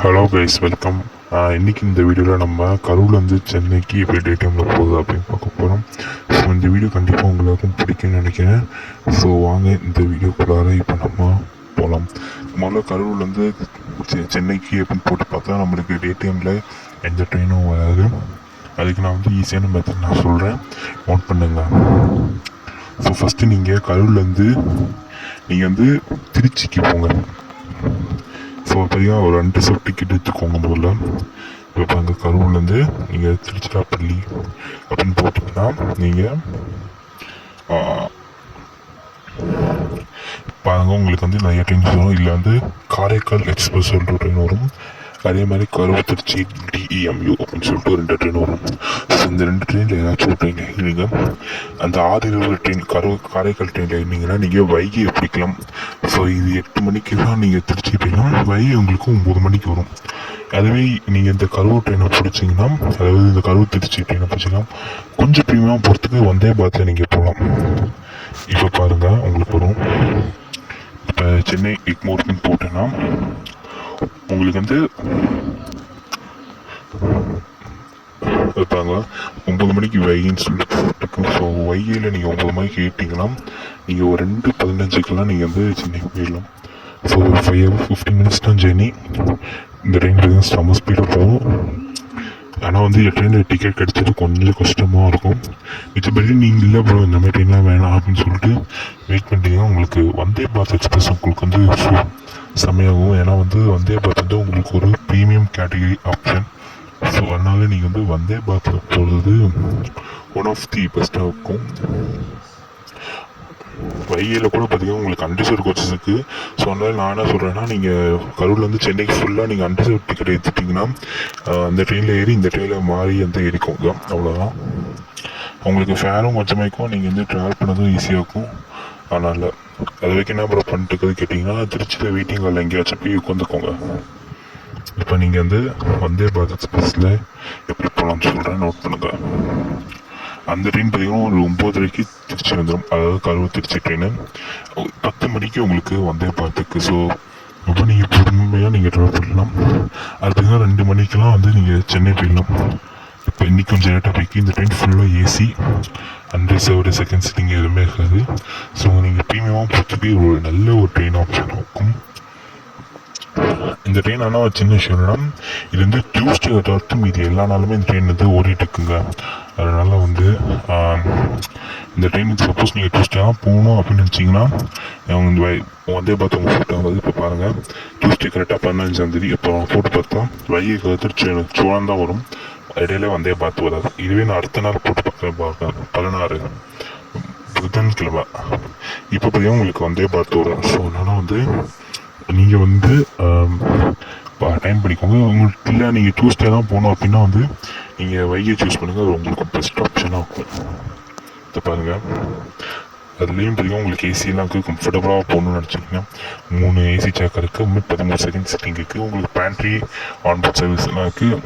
Hello guys, welcome. இன்றைக்கி இந்த வீடியோவில் நம்ம கரூர்லேருந்து சென்னைக்கு எப்படி டே டைமில் போகுது அப்படின்னு பார்க்க போகிறோம். ஸோ இந்த வீடியோ கண்டிப்பாக உங்களுக்கும் பிடிக்கும்னு நினைக்கிறேன். ஸோ வாங்க இந்த வீடியோக்குள்ளார இப்போ நம்ம போகலாம். முதல்ல கரூர்லேருந்து சென்னைக்கு எப்படின்னு போட்டு பார்த்தா நம்மளுக்கு டே டைமில் எந்த ட்ரெயினும் வராது. அதுக்கு நான் ஈஸியான மெத்தட் நான் சொல்கிறேன், நோட் பண்ணுங்க. ஸோ ஃபஸ்ட்டு நீங்கள் கரூர்லேருந்து நீங்கள் திருச்சிக்கு போங்க. ஸோ பார்த்தீங்கன்னா ஒரு 2 செட் டிக்கெட் எடுத்துக்கோங்க முதல்ல. இப்போ அங்கே கரூர்லேருந்து நீங்கள் திருச்சிராப்பள்ளி அப்படின்னு போட்டிங்கன்னா நீங்கள் பாருங்க, உங்களுக்கு நிறைய ட்ரெயின்ஸ் வரும். இல்லை காரைக்கால் எக்ஸ்பிரஸ் சொல்லிட்டு ட்ரெயின் வரும். அதே மாதிரி கரூர் திருச்சி டிஇஎம்யூ அப்படின்னு சொல்லிட்டு 2 ட்ரெயின் வரும். ஸோ இந்த 2 ட்ரெயினில் ஏதாச்சும் ஒரு ட்ரெயின் ஏறினீங்க. அந்த 6 ட்ரெயின் காரைக்கால் ட்ரெயினில் ஏறினீங்கன்னா நீங்கள் வைகையை பிடிக்கலாம். ஸோ இது 8 மணிக்கு தான் நீங்கள் திருச்சி போயிடலாம். வைகை உங்களுக்கு 9 மணிக்கு வரும். அதுவே நீங்கள் இந்த கரூர் ட்ரெயினை பிடிச்சிங்கன்னா, அதாவது இந்த கரூர் திருச்சி ட்ரெயினை பிடிச்சிங்கன்னா கொஞ்சம் ப்ரீமியமாக போகிறதுக்கு வந்தே பாரத்தில் நீங்கள் போகலாம். இப்போ பாருங்கள், உங்களுக்கு வரும். இப்போ சென்னை எக்மோர்னு போட்டேன்னா உங்களுக்கு இருப்பாங்க 9 மணிக்கு வைகின்னு சொல்லிட்டு போட்டுருக்கோம். ஸோ வைகையில் நீங்கள் 9 மணிக்கு ஏற்றிங்கன்னா நீங்கள் ஒரு 2:15 நீங்கள் சென்னைக்கு போயிடலாம். ஸோ 5 hours 15 minutes தான் ஜெர்னி. இந்த ட்ரெயின் பார்த்தீங்கன்னா செம்ம ஸ்பீடாக போகும். ஆனால் ட்ரெயினில் டிக்கெட் கிடச்சது கொஞ்சம் கஷ்டமாக இருக்கும். மிச்சபடி நீங்கள் இல்லை ப்ரோ இந்த மாதிரி ட்ரெயின்லாம் வேணாம் அப்படின்னு சொல்லிட்டு வெயிட் பண்ணிட்டீங்கன்னா உங்களுக்கு வந்தே பாரத் எக்ஸ்பிரஸ் உங்களுக்கு செம்மையாகும். ஏன்னா வந்தே பாரத் உங்களுக்கு ஒரு ப்ரீமியம் கேட்டகரி ஆப்ஷன். ஸோ அதனால் நீங்கள் வந்தே பாரத்தில் போகிறது ஒன் ஆஃப் தி பெஸ்ட்டாக இருக்கும். வைகையில் கூட பார்த்தீங்கன்னா உங்களுக்கு அன்ரிசர்வ் கோச்சஸ் இருக்குது. ஸோ அதனால் நான் என்ன சொல்கிறேன்னா, நீங்கள் கரூர்லேருந்து சென்னைக்கு ஃபுல்லாக நீங்கள் அன்ரிசர்வ் டிக்கெட் எடுத்துட்டிங்கன்னா அந்த ட்ரெயினில் ஏறி இந்த ட்ரெயினில் மாறி ஏறிக்கோங்க. அவ்வளோதான். உங்களுக்கு ஃபேரும் கொஞ்சமாக்கும், நீங்கள் ட்ராவல் பண்ணதும் ஈஸியாக இருக்கும். அதனால் அது வரைக்கும் என்ன ப்ரோ பண்ணிட்டு கேட்டிங்கன்னா, திருச்சியில் வெயிட்டிங் ஹாலில் எங்கேயாச்சும் போய் உட்காந்துக்கோங்க. இப்போ நீங்கள் வந்தே பாரத் எக்ஸ்பிரஸில் எப்படி போகலான்னு சொல்கிறேன், நோட் பண்ணுங்கள். அந்த ட்ரெயின் பார்த்தீங்கன்னா ஒரு 9:30 திருச்சி வந்துடும். அதாவது கரூர் திருச்சி ட்ரெயின் 10 மணிக்கு உங்களுக்கு வந்தே பாரத்துக்கு. ஸோ அப்போ நீங்கள் பொறுமையாக நீங்கள் ட்ராவல் பண்ணலாம். அது பார்த்தீங்கன்னா 2 மணிக்கெலாம் நீங்கள் சென்னை போயிடலாம். இப்போ இன்றைக்கி கொஞ்சம் லேட்டாக போய்க்கு. இந்த ட்ரெயின் ஃபுல்லாக ஏசி, அன்ரிசர்வ்டு செகண்ட் சீட்டிங் எதுவுமே இருக்காது. ஸோ நீங்கள் ப்ரீமியமாக போகிறதுக்கு ஒரு நல்ல ஒரு ட்ரெயின் ஆப்ஷன் இருக்கும் இந்த ட்ரெயின். ஆனால் சின்ன விஷயம் என்னன்னா, இது டியூஸ்டே தவிர்த்து மீது எல்லா நாளுமே இந்த ட்ரெயின் ஓடிட்டு இருக்குங்க. அதனால் இந்த ட்ரெயினுக்கு சப்போஸ் நீங்கள் டியூஸ்டே போகணும் அப்படின்னு நினச்சிங்கன்னா வந்தே பார்த்து உங்கள் ஃபோட்டோ இப்போ பாருங்கள். டியூஸ்டே கரெக்டாக 15ஆம் தேதி இப்போ போட்டு பார்த்தா வைகை திருச்சி சோழம் தான் வரும். இடையில வந்தே பார்த்து வராது. இதுவே நான் அடுத்த நாள் போட்டு பார்க்குறேன் 16 புதன்கிழமை. இப்போ பார்த்தீங்கன்னா உங்களுக்கு வந்தே பார்த்து வரும். ஸோ அதனால் நீங்கள் டைம் பண்ணிக்கோங்க. உங்களுக்கு இல்லை நீங்கள் டியூஸ்டே தான் போகணும் அப்படின்னா நீங்கள் வைகை சூஸ் பண்ணுங்கள். அது உங்களுக்கு பெஸ்ட் ஆப்ஷனாக இருக்கும். இதை பாருங்கள், அதுலேயும் பார்த்தீங்கன்னா உங்களுக்கு ஏசியெல்லாம் இருக்குது. கம்ஃபர்டபுளாக போகணுன்னு நினச்சிங்கன்னா 3 ஏசி சேக்கர் இருக்குது. 13 செகண்ட் சிட்டிங் இருக்குது. உங்களுக்கு பேண்ட்ரி ஆன்போர்ட் சர்வீஸ்லாம் இருக்குது.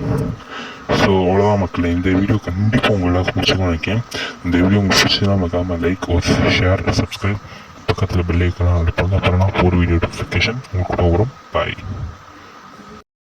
ஸோ அவ்வளோதான் மக்கள். இந்த வீடியோ கண்டிப்பாக உங்களுக்கு பிடிச்சிக்கணும்னு நினைக்கிறேன். இந்த வீடியோ உங்களுக்கு பிடிச்சதுன்னா மறக்காமல் லைக் ஒரு ஷேர் சப்ஸ்கிரைப் பக்கத்தில் பெல் ஐக்கான் அனுப்புங்க. அப்புறம் நான் ஒரு வீடியோ நோட்டிஃபிகேஷன் உங்களுக்கு வரும். பாய்.